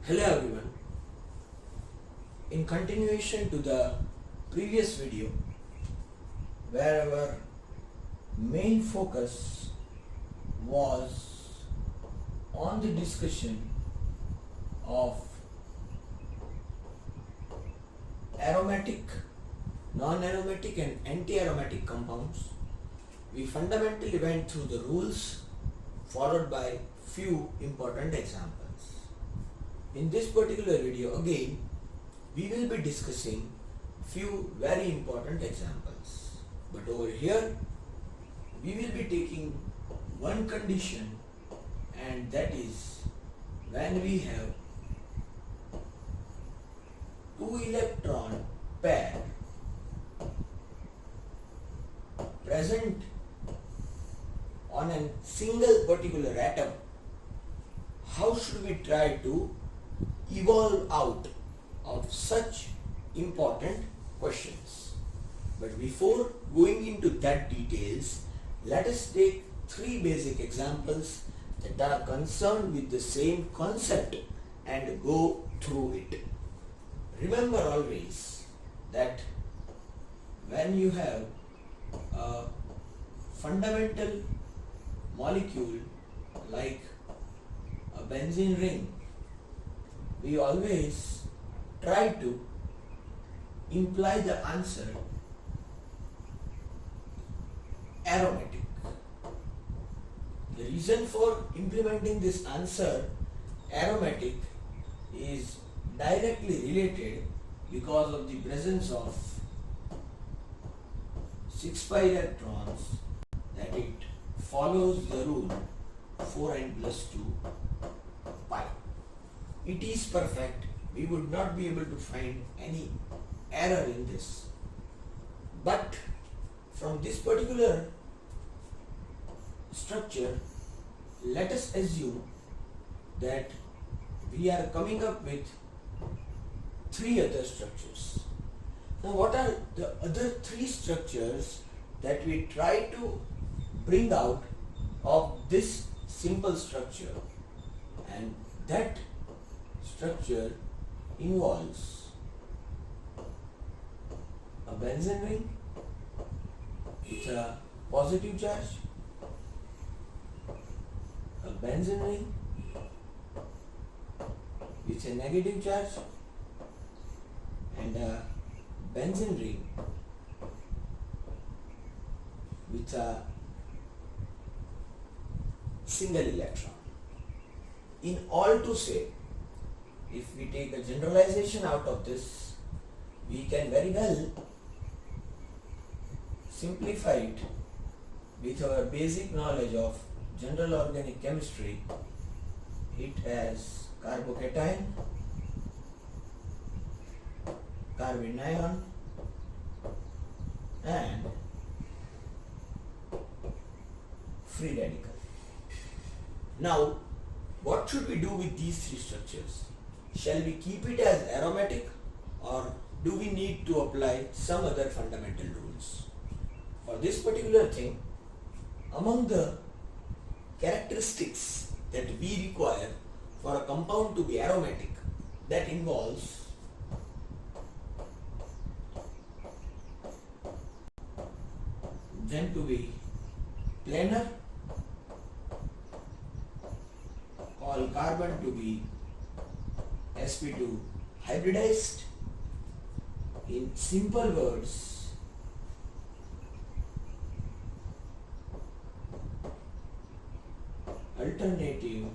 Hello everyone. In continuation to the previous video where our main focus was on the discussion of aromatic, non-aromatic and anti-aromatic compounds, we fundamentally went through the rules followed by few important examples. In this particular video again, we will be discussing few very important examples. But over here, we will be taking one condition, and that is when we have two electron pair present on a single particular atom, how should we try to evolve out of such important questions. But before going into that details, let us take three basic examples that are concerned with the same concept and go through it. Remember always that when you have a fundamental molecule like a benzene ring, we always try to imply the answer aromatic. The reason for implementing this answer aromatic is directly related because of the presence of 6 pi electrons, that it follows the rule 4n plus 2 pi. It is perfect. We would not be able to find any error in this. But from this particular structure, let us assume that we are coming up with three other structures. Now, what are the other three structures that we try to bring out of this simple structure? And that structure involves a benzene ring with a positive charge, a benzene ring with a negative charge, and a benzene ring with a single electron. In all to say, if we take a generalization out of this, we can very well simplify it with our basic knowledge of general organic chemistry. It has carbocation, carbanion, and free radical. Now, what should we do with these three structures? Shall we keep it as aromatic, or do we need to apply some other fundamental rules? For this particular thing, among the characteristics that we require for a compound to be aromatic, that involves them to be planar, all carbon to be sp2 hybridized. In simple words, alternative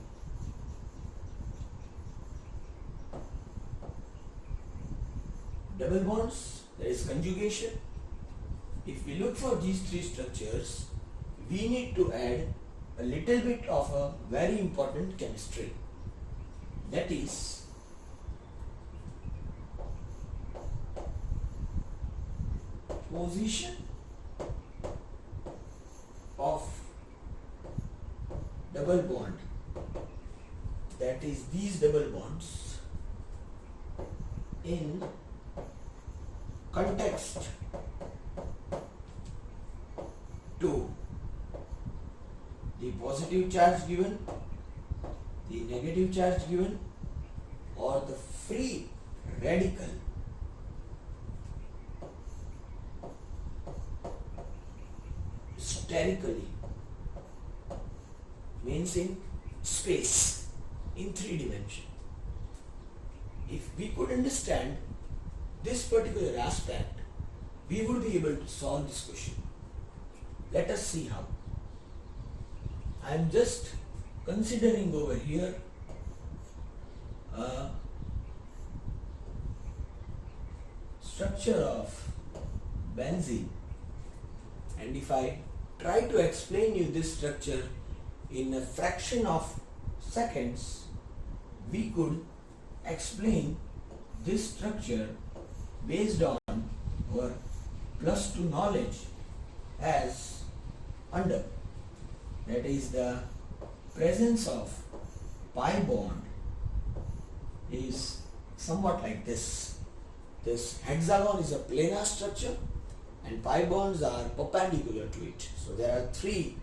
double bonds, that is conjugation. If we look for these three structures, we need to add a little bit of a very important chemistry, that is position of double bond, that is these double bonds in context to the positive charge given, the negative charge given, or the free radical sterically, means in space, in 3 dimensions. If we could understand this particular aspect, we would be able to solve this question. Let us see how. I am just considering over here a structure of benzene, and if I try to explain you this structure in a fraction of seconds, we could explain this structure based on our plus 2 knowledge as under, that is the presence of pi bond is somewhat like this. This hexagon is a planar structure and pi bonds are perpendicular to it. So there are 3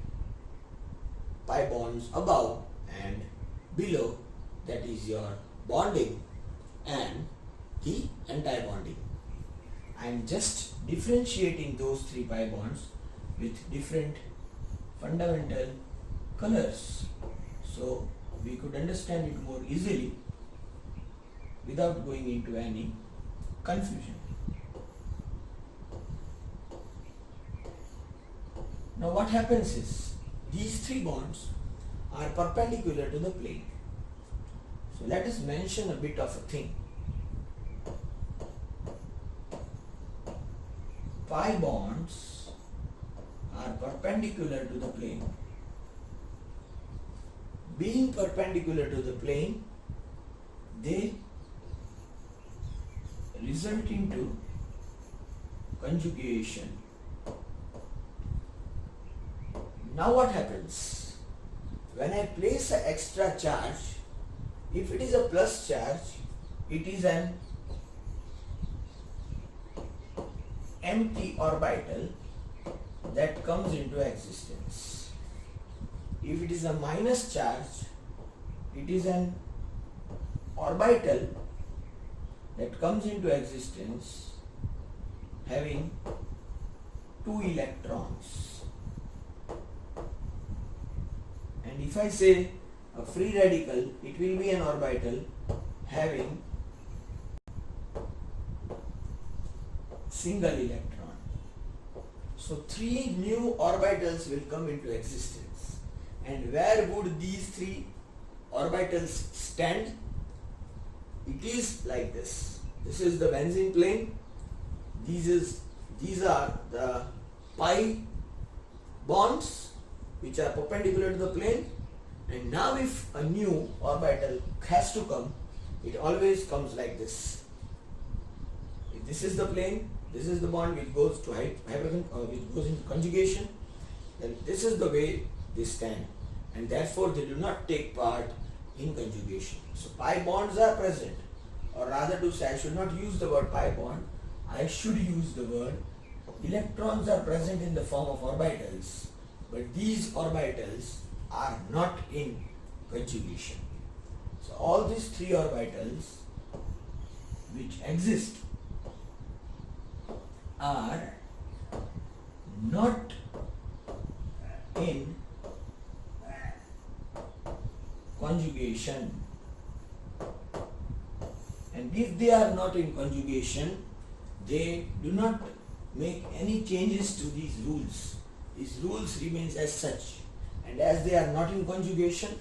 pi bonds above and below, that is your bonding and the anti-bonding. I am just differentiating those 3 pi bonds with different fundamental colors, so we could understand it more easily without going into any confusion. Now what happens is, these 3 bonds are perpendicular to the plane. So let us mention a bit of a thing. Pi bonds are perpendicular to the plane. Being perpendicular to the plane, they result into conjugation. Now what happens? When I place an extra charge, if it is a plus charge, it is an empty orbital that comes into existence. If it is a minus charge, it is an orbital that comes into existence having 2 electrons. And if I say a free radical, it will be an orbital having single electron. So 3 new orbitals will come into existence. And where would these 3 orbitals stand? It is like this. This is the benzene plane. These are the pi bonds which are perpendicular to the plane. And now if a new orbital has to come, it always comes like this. If this is the plane, this is the bond which goes to hydrogen or which goes into conjugation, then this is the way they stand, and therefore they do not take part in conjugation. So pi bonds are present, or rather to say, I should not use the word pi bond, I should use the word electrons are present in the form of orbitals, but these orbitals are not in conjugation. So all these 3 orbitals which exist are not in conjugation, and if they are not in conjugation, they do not make any changes to these rules. These rules remains as such, and as they are not in conjugation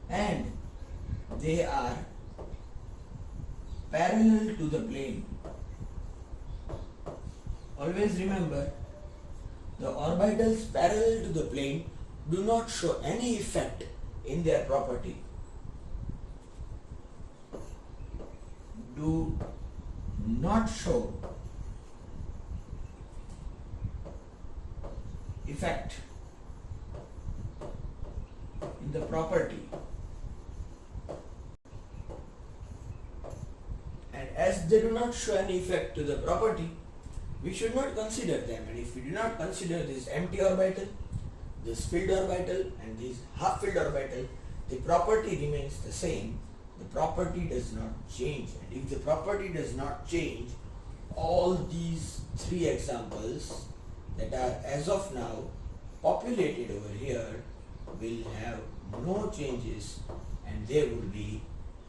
and they are parallel to the plane. Always remember, the orbitals parallel to the plane do not show any effect in their property. Do not show effect in the property, and as they do not show any effect to the property, we should not consider them. And if we do not consider this empty orbital, this filled orbital and this half filled orbital, the property remains the same, the property does not change. And if the property does not change, all these three examples that are as of now populated over here will have no changes, and they will be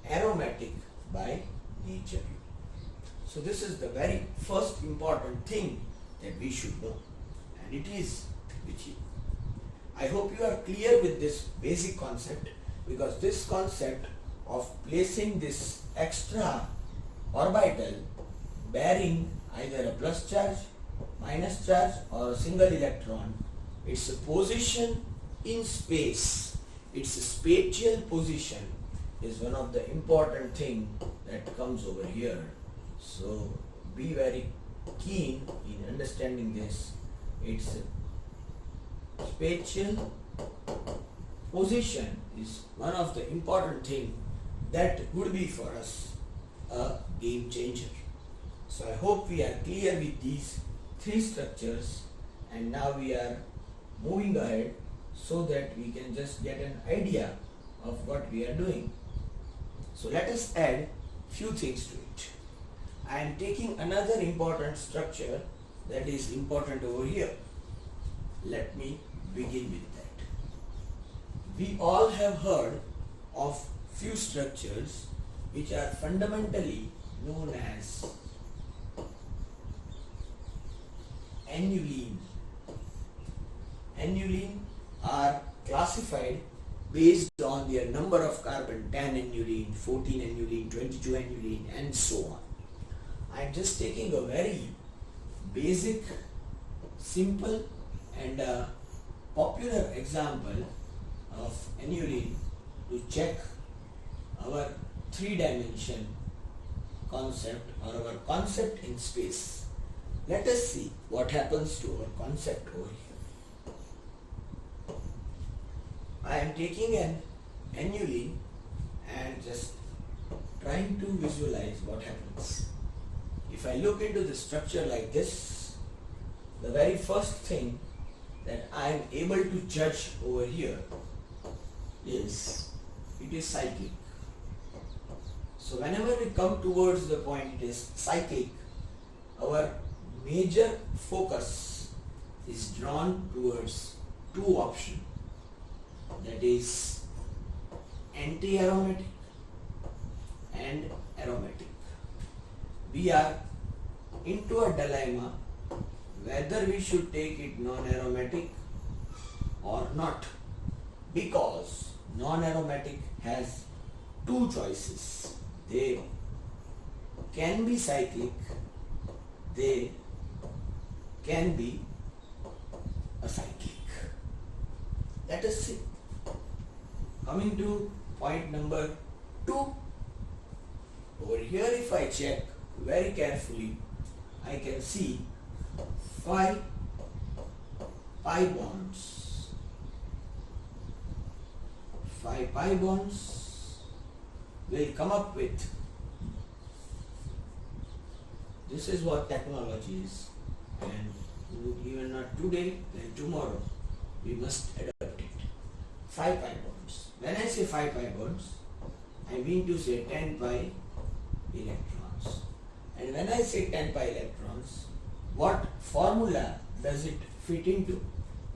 aromatic by nature. So this is the very first important thing that we should know, and it is which I hope you are clear with this basic concept, because this concept of placing this extra orbital bearing either a plus charge, minus charge or a single electron, its position in space, its spatial position is one of the important thing that comes over here. So be very keen in understanding this. Its spatial position is one of the important thing that would be for us a game changer. So I hope we are clear with these three structures, and now we are moving ahead so that we can just get an idea of what we are doing. So let us add few things to it. I am taking another important structure that is important over here. Let me begin with that. We all have heard of few structures which are fundamentally known as aniline. Aniline are classified based on their number of carbon, 10 aniline, 14 aniline, 22 aniline, and so on. I am just taking a very basic, simple and popular example of aniline to check our three-dimension concept or our concept in space. Let us see what happens to our concept over here. I am taking an aniline and just trying to visualize what happens. If I look into the structure like this, the very first thing that I am able to judge over here is it is cyclic. So whenever we come towards the point it is cyclic, our major focus is drawn towards two options, that is anti-aromatic and aromatic. We are into a dilemma whether we should take it non-aromatic or not, because non-aromatic has two choices. They can be cyclic, they can be acyclic. Let us see. Coming to point number 2, over here if I check very carefully, I can see 5 pi bonds. 5 pi bonds will come up with, this is what technology is, and even not today, then tomorrow we must adopt it. 5 pi bonds. When I say 5 pi bonds, I mean to say 10 pi electrons. And when I say 10 pi electrons, what formula does it fit into?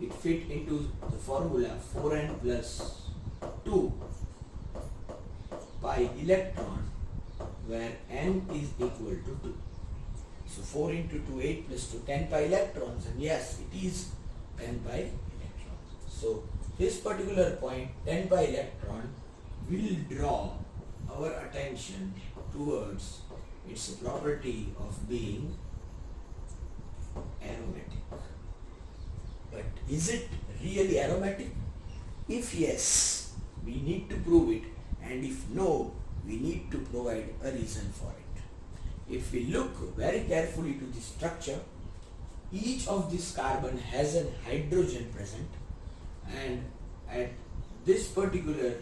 It fit into the formula 4n plus 2 pi electron, where n is equal to 2. So 4 into 2, 8 plus 2, 10 pi electrons, and yes, it is 10 pi electrons. So this particular point, 10 pi electron, will draw our attention towards its property of being aromatic. But is it really aromatic? If yes, we need to prove it, and if no, we need to provide a reason for it. If we look very carefully to the structure, each of this carbon has an hydrogen present, and at this particular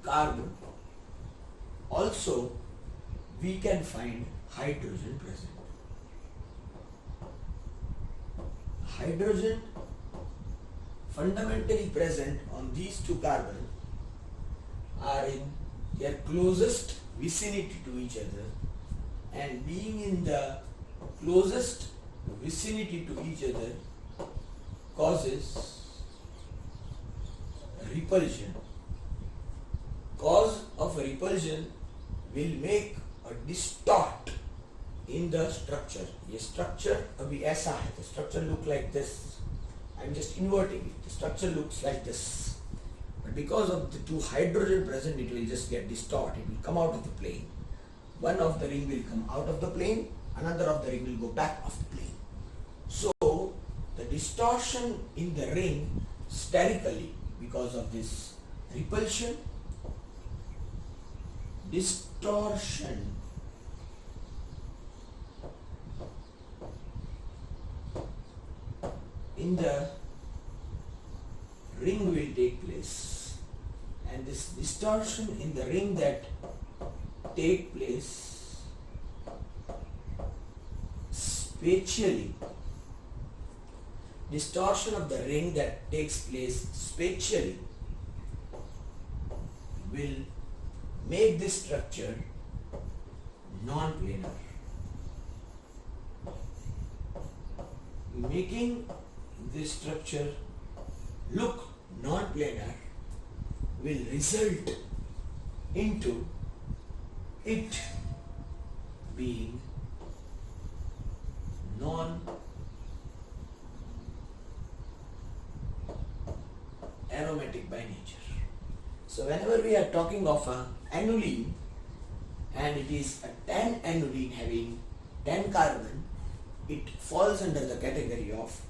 carbon also we can find hydrogen present. Hydrogen fundamentally present on these two carbon are in their closest vicinity to each other, and being in the closest vicinity to each other causes repulsion. Cause of repulsion will make a distort in the structure. ये structure अभी ऐसा है, the structure look like this. I'm just inverting it. The structure looks like this. But because of the two hydrogen present, it will just get distort. It will come out of the plane. One of the ring will come out of the plane, another of the ring will go back of the plane. So the distortion in the ring sterically, because of this repulsion, distortion in the ring will take place, and this distortion in the ring that take place spatially, distortion of the ring that takes place spatially will make this structure non-planar. Making this structure look non-planar will result into it being non-aromatic by nature. So whenever we are talking of an aniline and it is a 10 aniline having 10 carbon, it falls under the category of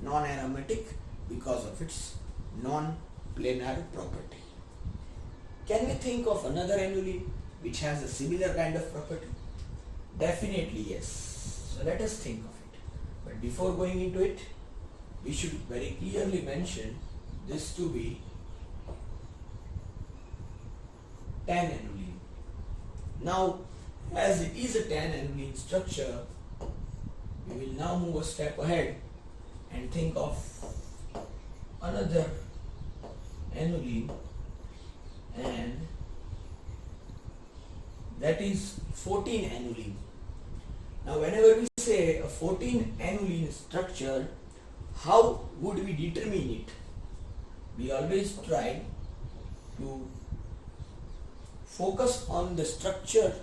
non-aromatic because of its non-planar property. Can we think of another aniline which has a similar kind of property? Definitely yes. So let us think of it. But before going into it, we should very clearly mention this to be 10 aniline. Now, as it is a 10 aniline structure, we will now move a step ahead and think of another aniline, and that is 14 aniline. Now whenever we say a 14 aniline structure, how would we determine it? We always try to focus on the structure's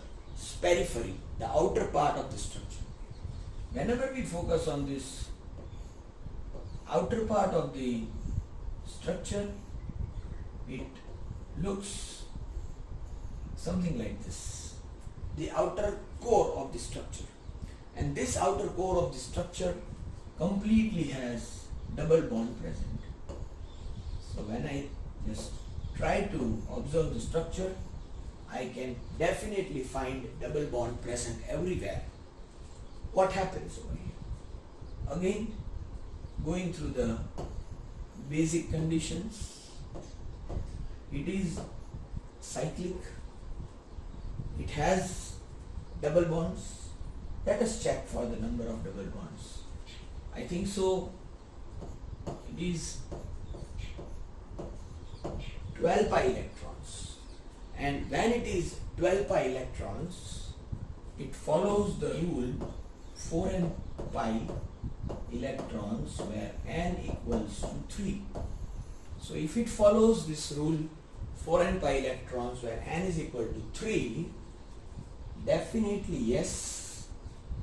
periphery, the outer part of the structure. Whenever we focus on this outer part of the structure, it looks something like this, the outer core of the structure. And this outer core of the structure completely has double bond present. So when I just try to observe the structure, I can definitely find double bond present everywhere. What happens over here? Again, going through the basic conditions, it is cyclic, it has double bonds. Let us check for the number of double bonds. I think so. It is 12 pi electrons, and when it is 12 pi electrons, it follows the rule 4n pi electrons where n equals to 3. So if it follows this rule 4n pi electrons where n is equal to 3, definitely yes,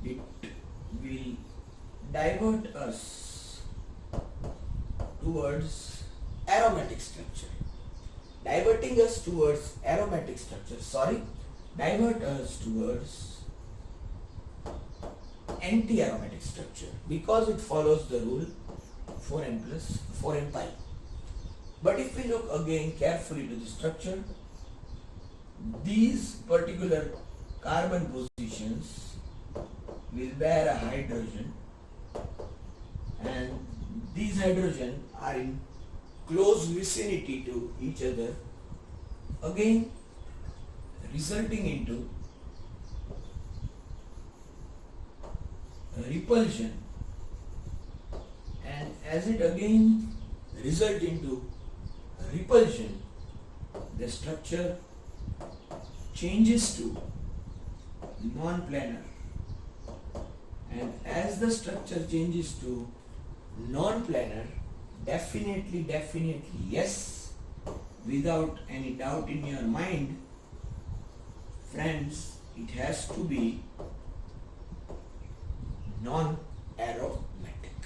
it will divert us towards aromatic structure. Diverting us towards aromatic structure, divert us towards anti-aromatic structure because it follows the rule 4n plus 4n pi. But if we look again carefully to the structure, these particular carbon positions will bear a hydrogen, and these hydrogen are in close vicinity to each other, again resulting into repulsion, and as it again result into repulsion, the structure changes to non-planar, and as the structure changes to non-planar, definitely yes, without any doubt in your mind, friends, it has to be non-aromatic.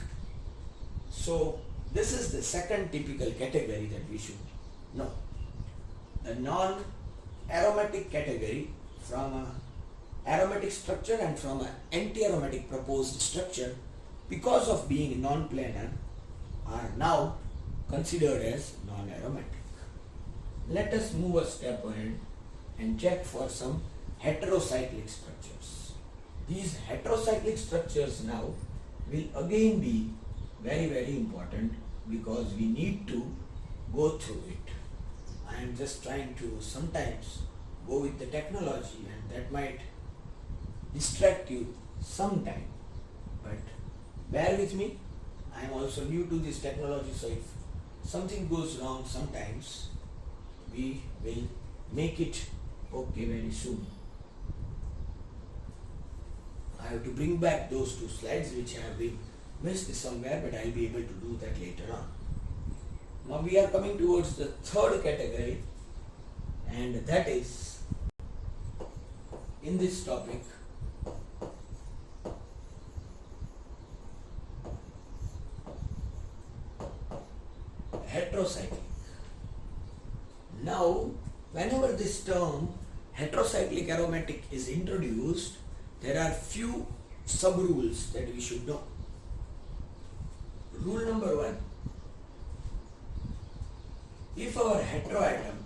So this is the second typical category that we should know. The non-aromatic category from a aromatic structure and from an anti-aromatic proposed structure, because of being non-planar, are now considered as non-aromatic. Let us move a step ahead and check for some heterocyclic structures. These heterocyclic structures now will again be very important because we need to go through it. I am just trying to sometimes go with the technology, and that might distract you sometime, but bear with me. I am also new to this technology, so if something goes wrong sometimes, we will make it okay very soon. I have to bring back those two slides which have been missed somewhere, but I will be able to do that later on. Now we are coming towards the third category, and that is, in this topic, heterocyclic. Now, whenever this term heterocyclic aromatic is introduced, there are few sub-rules that we should know. Rule number 1. If our heteroatom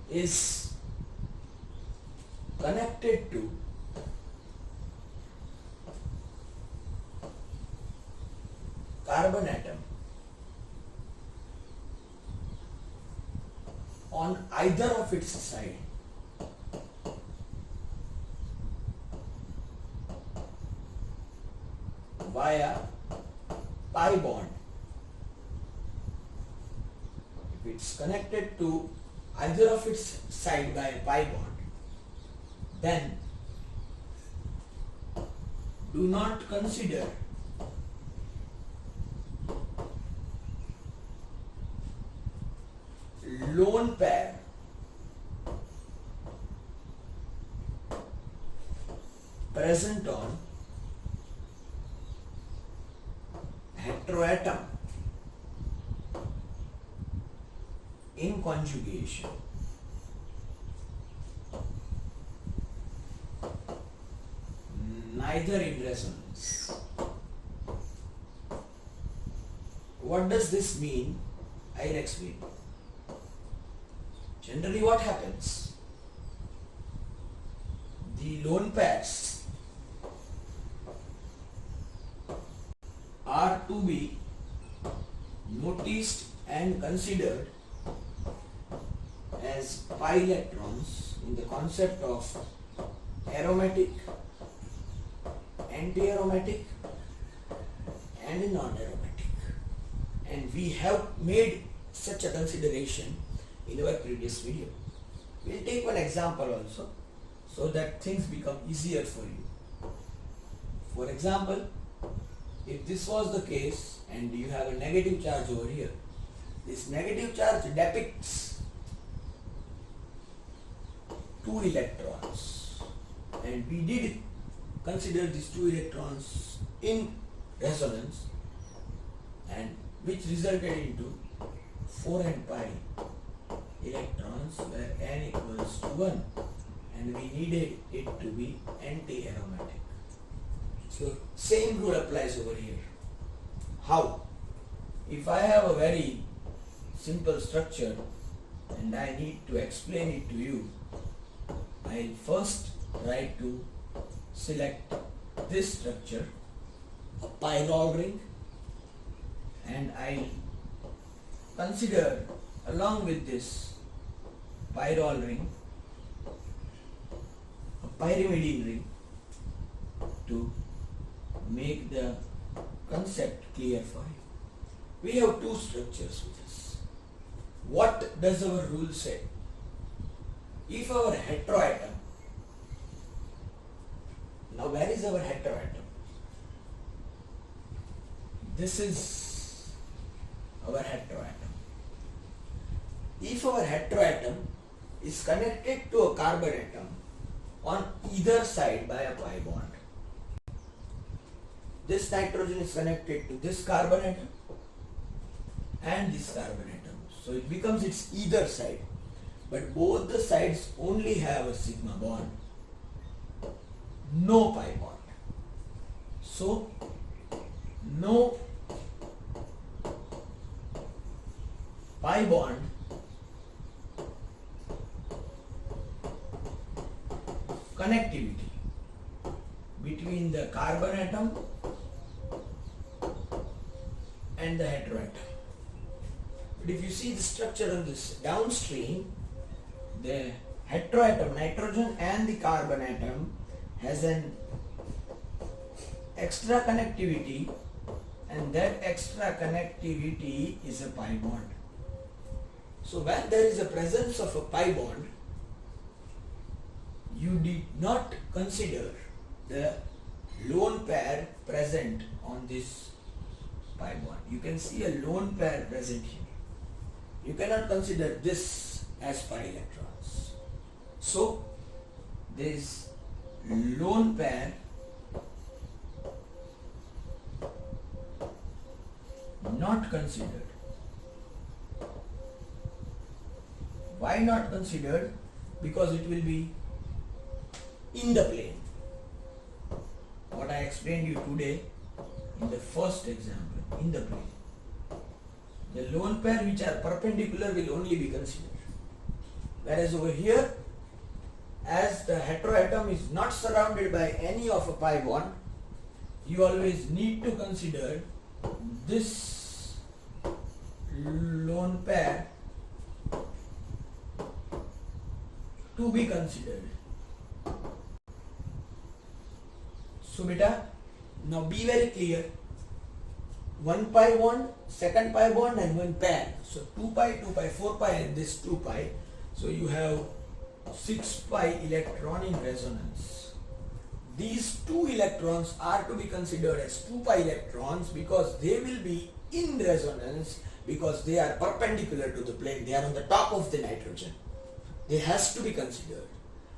is connected to carbon atom on either of its side, via pi bond, if it's connected to either of its side by a pi bond, then do not consider lone pair present on heteroatom in conjugation. Neither in resonance. What does this mean? I'll explain. Generally what happens? The lone pairs are to be noticed and considered as pi electrons in the concept of aromatic, anti-aromatic and non-aromatic, and we have made such a consideration in our previous video. We will take one example also so that things become easier for you. For example, if this was the case and you have a negative charge over here, this negative charge depicts two electrons, and we did consider these two electrons in resonance, and which resulted into 4 and pi electrons where n equals to 1, and we needed it to be anti-aromatic. So same rule applies over here. How? If I have a very simple structure and I need to explain it to you, I'll first try to select this structure, a pyrrole ring, and I'll consider along with this pyrrole ring a pyrimidine ring to make the concept clear for you. We have two structures with us. What does our rule say? If our heteroatom, now where is our heteroatom? This is our heteroatom. If our heteroatom is connected to a carbon atom on either side by a pi bond, this nitrogen is connected to this carbon atom and this carbon atom. So it becomes its either side. But both the sides only have a sigma bond, no pi bond. So no pi bond connectivity between the carbon atom and the heteroatom. But if you see the structure on this downstream, the heteroatom, nitrogen and the carbon atom has an extra connectivity, and that extra connectivity is a pi bond. So when there is a presence of a pi bond, you did not consider the lone pair present on this pi bond. You can see a lone pair present here. You cannot consider this as pi electrons. So this lone pair not considered. Why not considered? Because it will be in the plane. What I explained you today in the first example, in the plane. The lone pair which are perpendicular will only be considered. Whereas over here, as the heteroatom is not surrounded by any of a pi bond, you always need to consider this lone pair to be considered. So beta, now be very clear. One pi bond, second pi bond and one pair. So 2 pi, 4 pi and this 2 pi. So you have 6 pi electron in resonance. These 2 electrons are to be considered as 2 pi electrons because they will be in resonance because they are perpendicular to the plane. They are on the top of the nitrogen. They has to be considered.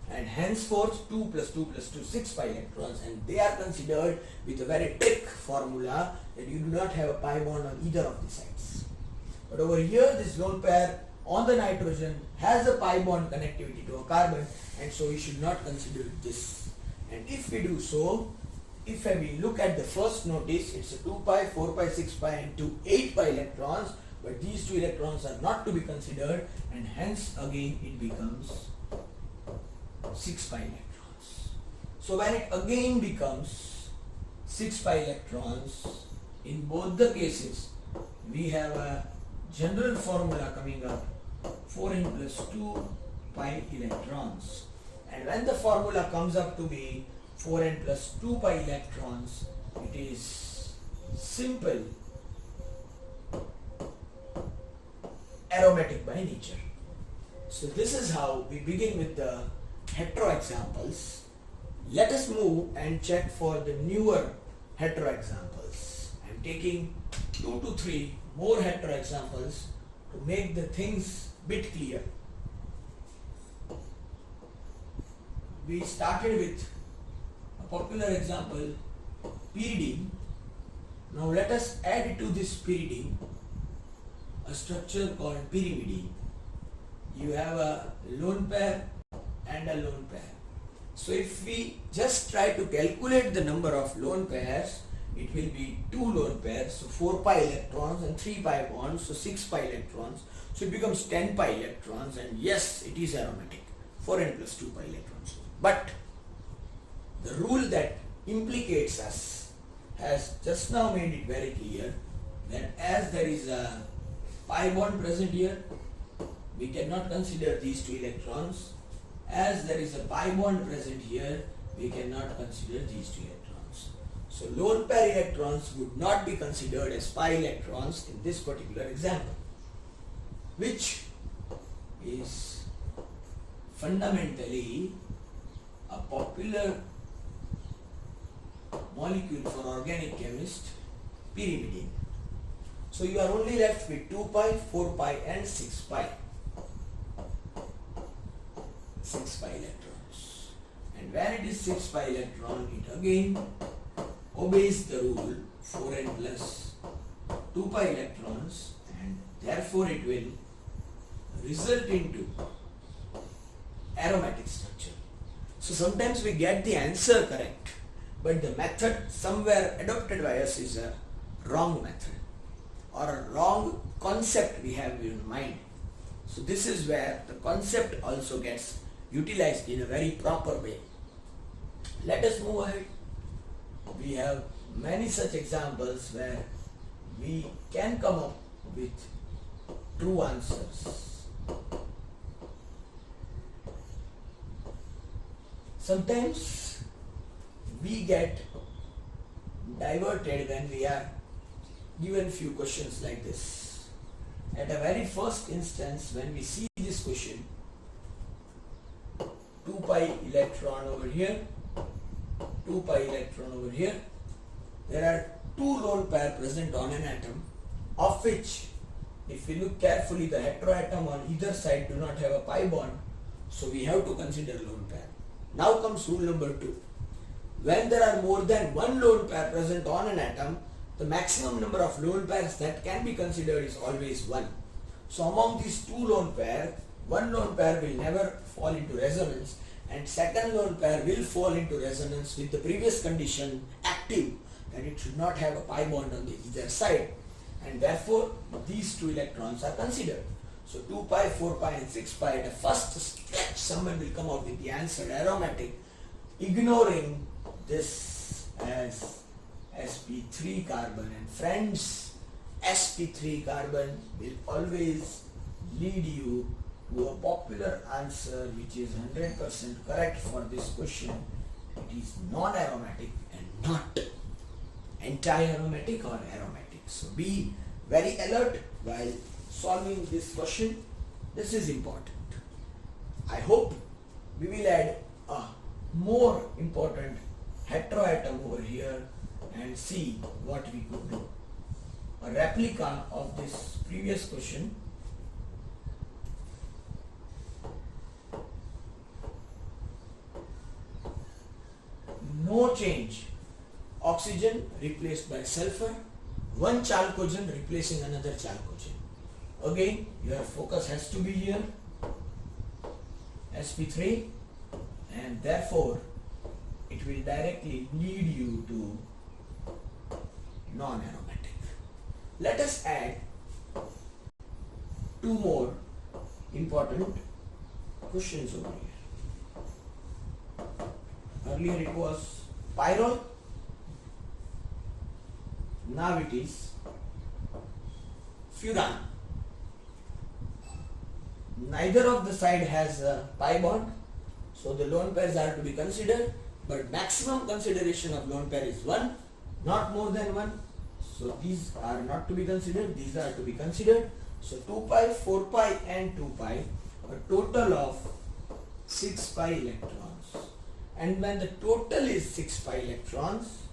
And henceforth 2 plus 2 plus 2, 6 pi electrons, and they are considered with a very trick formula that you do not have a pi bond on either of the sides. But over here this lone pair on the nitrogen has a pi bond connectivity to a carbon, and so we should not consider this. And if we do so, if we look at the first notice, it's a 2 pi, 4 pi, 6 pi and 2 8 pi electrons, but these 2 electrons are not to be considered, and hence again it becomes 6 pi electrons. So when it again becomes 6 pi electrons, in both the cases we have a general formula coming up, 4n plus 2 pi electrons. And when the formula comes up to be 4n plus 2 pi electrons, it is simple aromatic by nature. So this is how we begin with the hetero examples. Let us move and check for the newer hetero examples. I am taking 2 to 3 more hetero examples to make the things bit clear. We started with a popular example, pyridine. Now let us add to this pyridine a structure called pyrimidine. You have a lone pair and a lone pair. So if we just try to calculate the number of lone pairs, it will be 2 lone pairs, so 4 pi electrons and 3 pi bonds, so 6 pi electrons. So it becomes 10 pi electrons, and yes, it is aromatic, 4n plus 2 pi electrons. But the rule that implicates us has just now made it very clear that as there is a pi bond present here, we cannot consider these 2 electrons. As there is a pi bond present here, we cannot consider these 2 electrons. So lone pair electrons would not be considered as pi electrons in this particular example, which is fundamentally a popular molecule for organic chemist, pyrimidine. So you are only left with 2 pi, 4 pi and 6 pi. 6 pi electrons. And when it is 6 pi electron, it again obeys the rule 4n plus 2 pi electrons, and therefore it will result into aromatic structure. So sometimes we get the answer correct, but the method somewhere adopted by us is a wrong method or a wrong concept we have in mind. So this is where the concept also gets utilized in a very proper way. Let us move ahead. We have many such examples where we can come up with true answers. Sometimes we get diverted when we are given few questions like this. At a very first instance, when we see this question, 2 pi electron over here, 2 pi electron over here, there are two lone pair present on an atom, of which, if we look carefully, the heteroatom on either side do not have a pi bond, so we have to consider lone pair. Now comes rule number 2. When there are more than one lone pair present on an atom, the maximum number of lone pairs that can be considered is always 1. So among these two lone pairs, one lone pair will never fall into resonance, and second lone pair will fall into resonance with the previous condition active, that it should not have a pi bond on the either side, and therefore these two electrons are considered. So 2 pi, 4 pi and 6 pi, at a first stretch someone will come out with the answer aromatic, ignoring this as sp3 carbon. And friends, sp3 carbon will always lead you to a popular answer which is 100% correct for this question. It is non-aromatic and not anti-aromatic or aromatic. So be very alert while solving this question. This is important. I hope we will add a more important heteroatom over here and see what we could do. A replica of this previous question. No change. Oxygen replaced by sulfur. One chalcogen replacing another chalcogen. Again, your focus has to be here, sp3, and therefore it will directly lead you to non-aromatic. Let us add two more important questions over here. Earlier it was pyrrole, now it is furan. Neither of the side has a pi bond, so the lone pairs are to be considered, but maximum consideration of lone pair is 1, not more than 1. So these are not to be considered, these are to be considered. So 2 pi, 4 pi and 2 pi, a total of 6 pi electrons. And when the total is 6 pi electrons,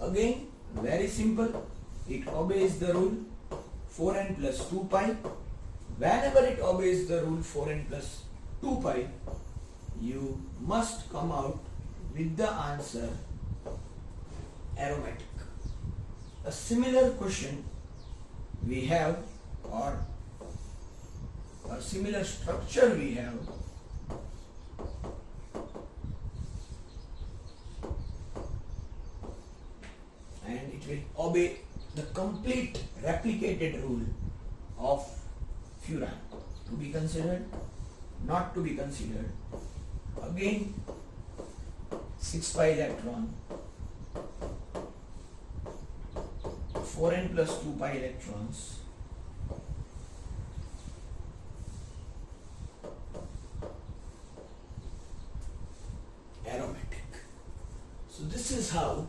again very simple, it obeys the rule 4n plus 2 pi. Whenever it obeys the rule 4n plus 2 pi, you must come out with the answer aromatic. A similar question we have, or a similar structure we have, and it will obey the complete replicated rule of furan. To be considered, not to be considered. Again 6 pi electron, 4n plus 2 pi electrons, aromatic. So this is how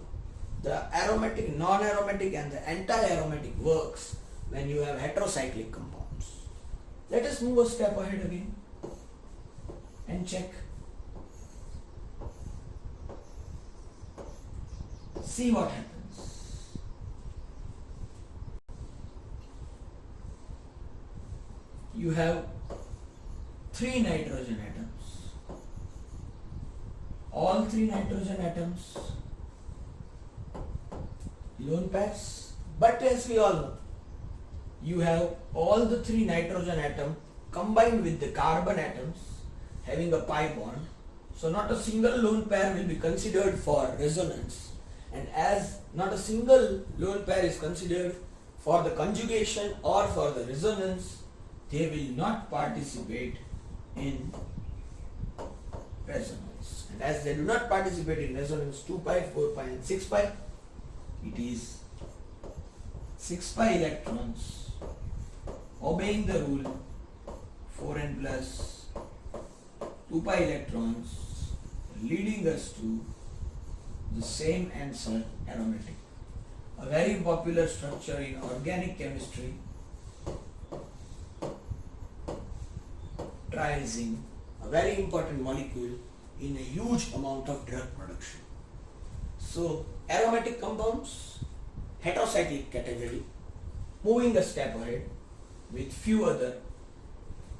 the aromatic, non-aromatic and the anti-aromatic works when you have heterocyclic compounds. Let us move a step ahead again and check. See what happens. You have 3 nitrogen atoms. All 3 nitrogen atoms lone pairs, but as we all know, you have all the 3 nitrogen atoms combined with the carbon atoms having a pi bond. So not a single lone pair will be considered for resonance, and as not a single lone pair is considered for the conjugation or for the resonance, they will not participate in resonance. And as they do not participate in resonance, 2 pi, 4 pi and 6 pi, it is 6 pi electrons obeying the rule 4n plus 2 pi electrons, leading us to the same answer, aromatic. A very popular structure in organic chemistry, triazine, a very important molecule in a huge amount of drug production. So aromatic compounds, heterocyclic category. Moving a step ahead with few other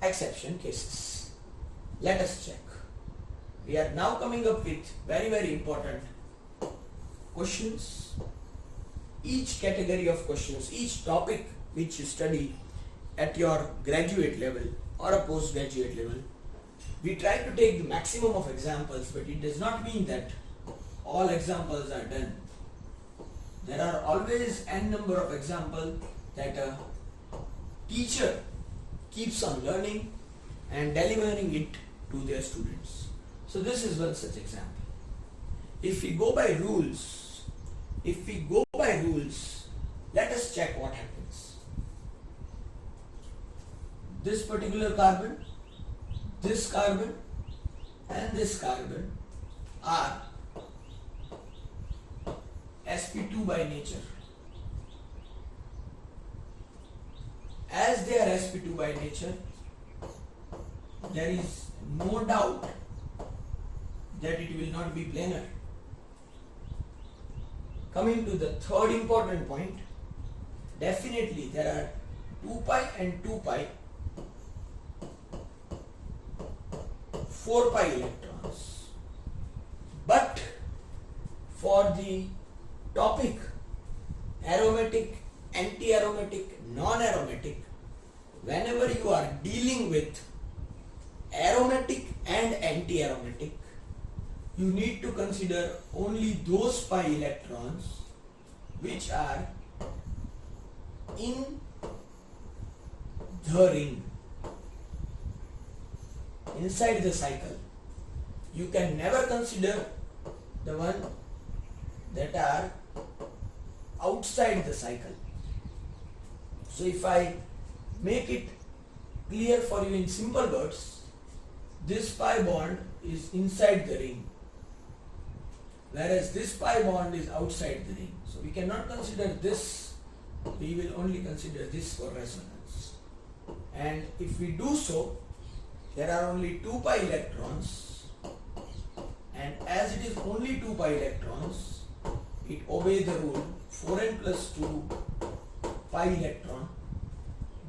exception cases. Let us check. We are now coming up with very important questions. Each category of questions, each topic which you study at your graduate level or a postgraduate level, we try to take the maximum of examples, but it does not mean that all examples are done. There are always n number of examples that a teacher keeps on learning and delivering it to their students. So this is one such example. If we go by rules, let us check what happens. This particular carbon, this carbon and this carbon are sp2 by nature. As they are sp2 by nature, there is no doubt that it will not be planar. Coming to the third important point, definitely there are 2 pi and 2 pi, 4 pi electrons. But for the topic aromatic, anti-aromatic, non-aromatic, whenever you are dealing with aromatic and anti-aromatic, you need to consider only those pi electrons which are in the ring, inside the cycle. You can never consider the one that are outside the cycle. So if I make it clear for you in simple words, this pi bond is inside the ring, whereas this pi bond is outside the ring. So we cannot consider this, we will only consider this for resonance. And if we do so, there are only 2 pi electrons, and as it is only 2 pi electrons, it obeys the rule 4n plus 2 pi electron,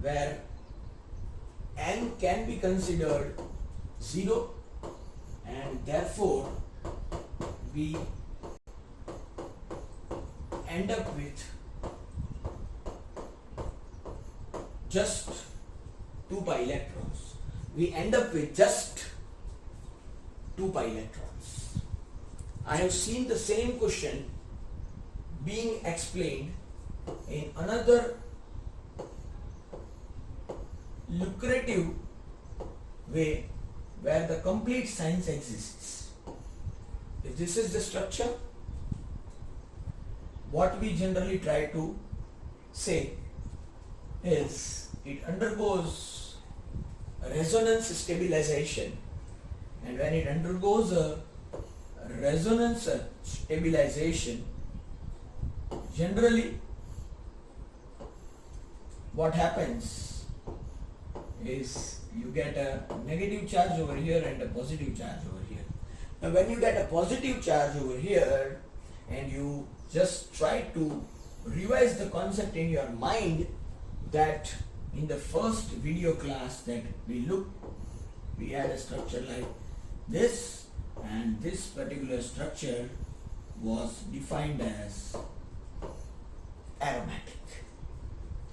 where n can be considered 0, and therefore we end up with just 2 pi electrons. We end up with just 2 pi electrons. I have seen the same question being explained in another lucrative way where the complete science exists. If this is the structure, what we generally try to say is it undergoes resonance stabilization, and when it undergoes a resonance stabilization, Generally, what happens is you get a negative charge over here and a positive charge over here. Now when you get a positive charge over here and you just try to revise the concept in your mind, that in the first video class that we had a structure like this, and this particular structure was defined as aromatic.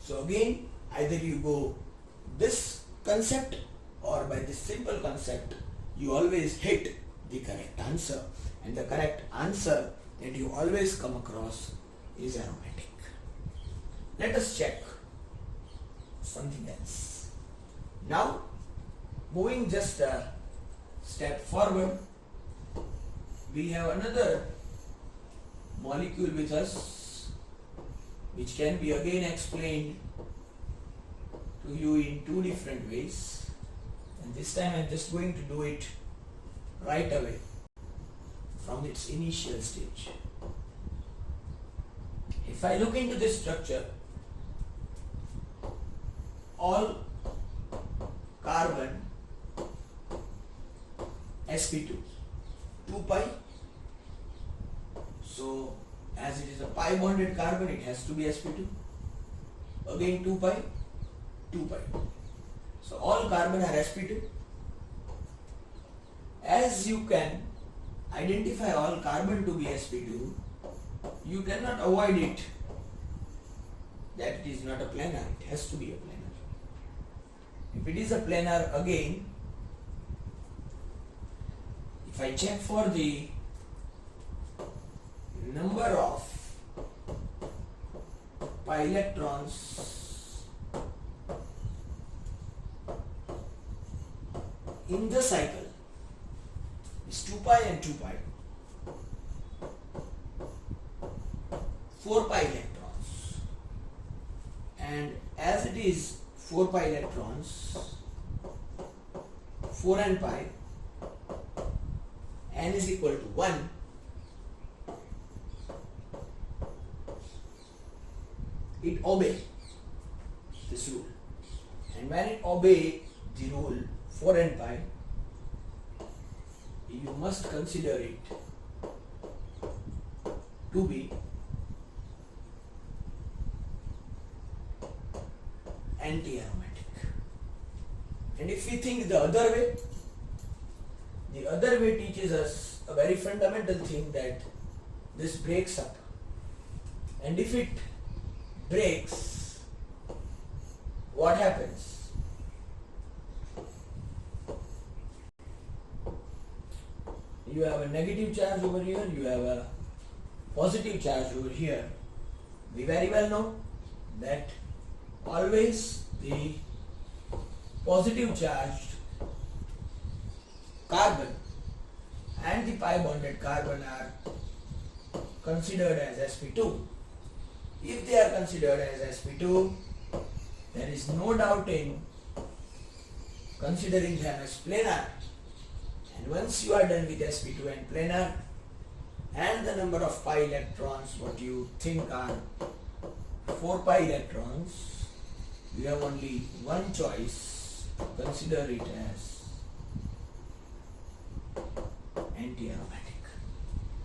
So again, either you go this concept or by this simple concept, you always hit the correct answer, and the correct answer that you always come across is aromatic. Let us check something else. Now, moving just a step forward, we have another molecule with us which can be again explained to you in two different ways, and this time I am just going to do it right away from its initial stage. If I look into this structure, all carbon sp2, 2 pi. So as it is a pi bonded carbon, it has to be sp2. Again 2 pi, 2 pi. So all carbon are sp2. As you can identify all carbon to be sp2, you cannot avoid it that it is not a planar, it has to be a planar. If it is a planar, again, if I check for the number of pi electrons in the cycle, is 2 pi and 2 pi, 4 pi electrons, and as it is 4 pi electrons, 4 and pi, n is equal to 1, it obeys this rule, and when it obeys the rule 4 and pi, you must consider it to be anti-aromatic. And if we think the other way teaches us a very fundamental thing, that this breaks up, and if it breaks, what happens? You have a negative charge over here, you have a positive charge over here. We very well know that always the positive charged carbon and the pi bonded carbon are considered as sp2. If they are considered as sp2, there is no doubt in considering them as planar. And once you are done with sp2 and planar, and the number of pi electrons, what you think are 4 pi electrons, you have only one choice: consider it as anti-aromatic.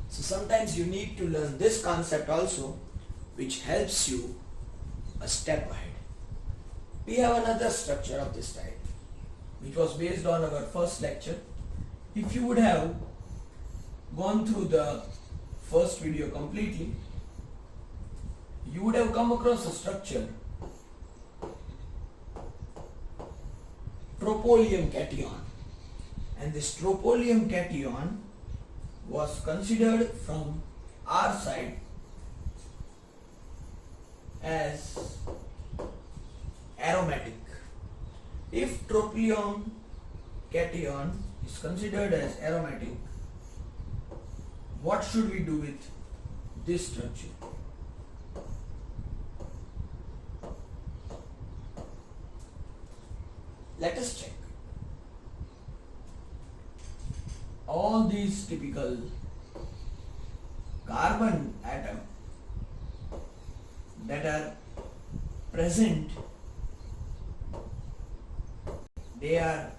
So sometimes you need to learn this concept also, which helps you a step ahead. We have another structure of this type, which was based on our first lecture. If you would have gone through the first video completely, you would have come across a structure, Propolium Cation, and this Propolium Cation was considered from our side as aromatic. If Propolium Cation is considered as aromatic, what should we do with this structure? Let us check. All these typical carbon atom that are present, they are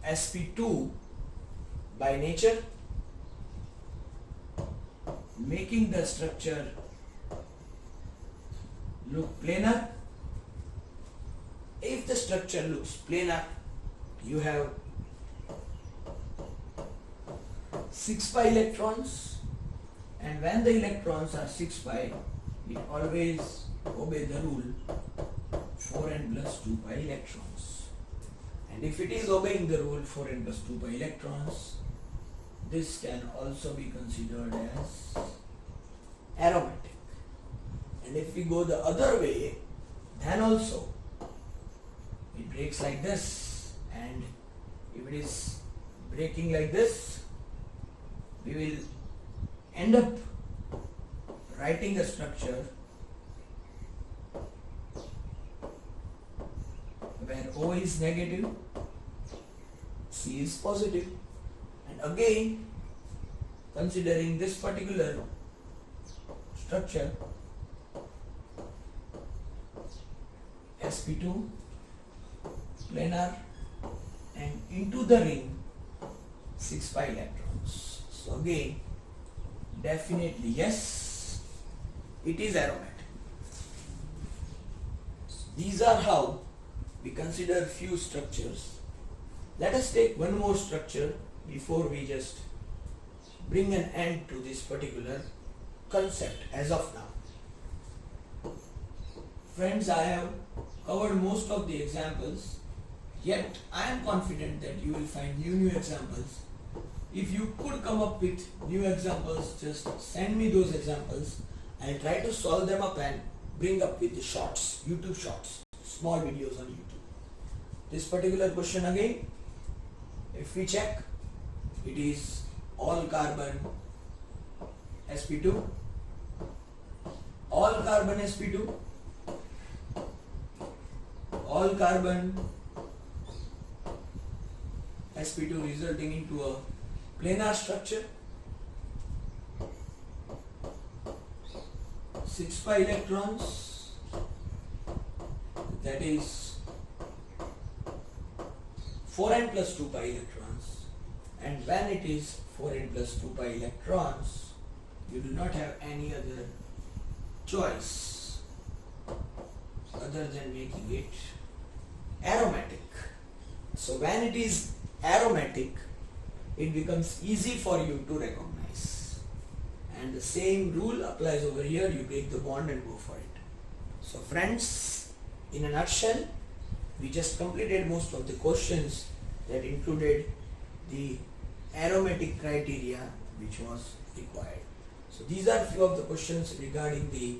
sp2 by nature, making the structure look planar. If the structure looks planar, you have 6 pi electrons, and when the electrons are 6 pi, it always obey the rule 4n plus 2 pi electrons. And if it is obeying the rule 4n plus 2 pi electrons, this can also be considered as aromatic. And if we go the other way, then also it breaks like this, and if it is breaking like this, we will end up writing a structure where O is negative, C is positive. And again, considering this particular structure, sp2 planar, and into the ring 6 pi electrons. So again, definitely yes, it is aromatic. These are how we consider few structures. Let us take one more structure before we just bring an end to this particular concept as of now. Friends, I have covered most of the examples, yet I am confident that you will find new examples. If you could come up with new examples, just send me those examples. I'll try to solve them up and bring up with the shorts, YouTube shorts, small videos on YouTube. This particular question again, if we check, it is all carbon sp2, all carbon sp2, all carbon sp2 resulting into a planar structure, 6 pi electrons, that is 4n plus 2 pi electrons, and when it is 4n plus 2 pi electrons, you do not have any other choice other than making it aromatic. So when it is aromatic, it becomes easy for you to recognize, and the same rule applies over here. You break the bond and go for it. So friends, in a nutshell, we just completed most of the questions that included the aromatic criteria which was required. So these are few of the questions regarding the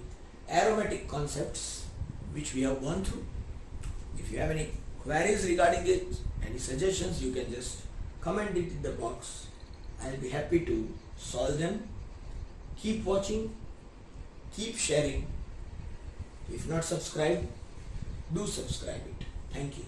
aromatic concepts which we have gone through. If you have any queries regarding it, any suggestions, you can just comment it in the box. I will be happy to solve them. Keep watching, keep sharing. If not subscribed, do subscribe it. Thank you.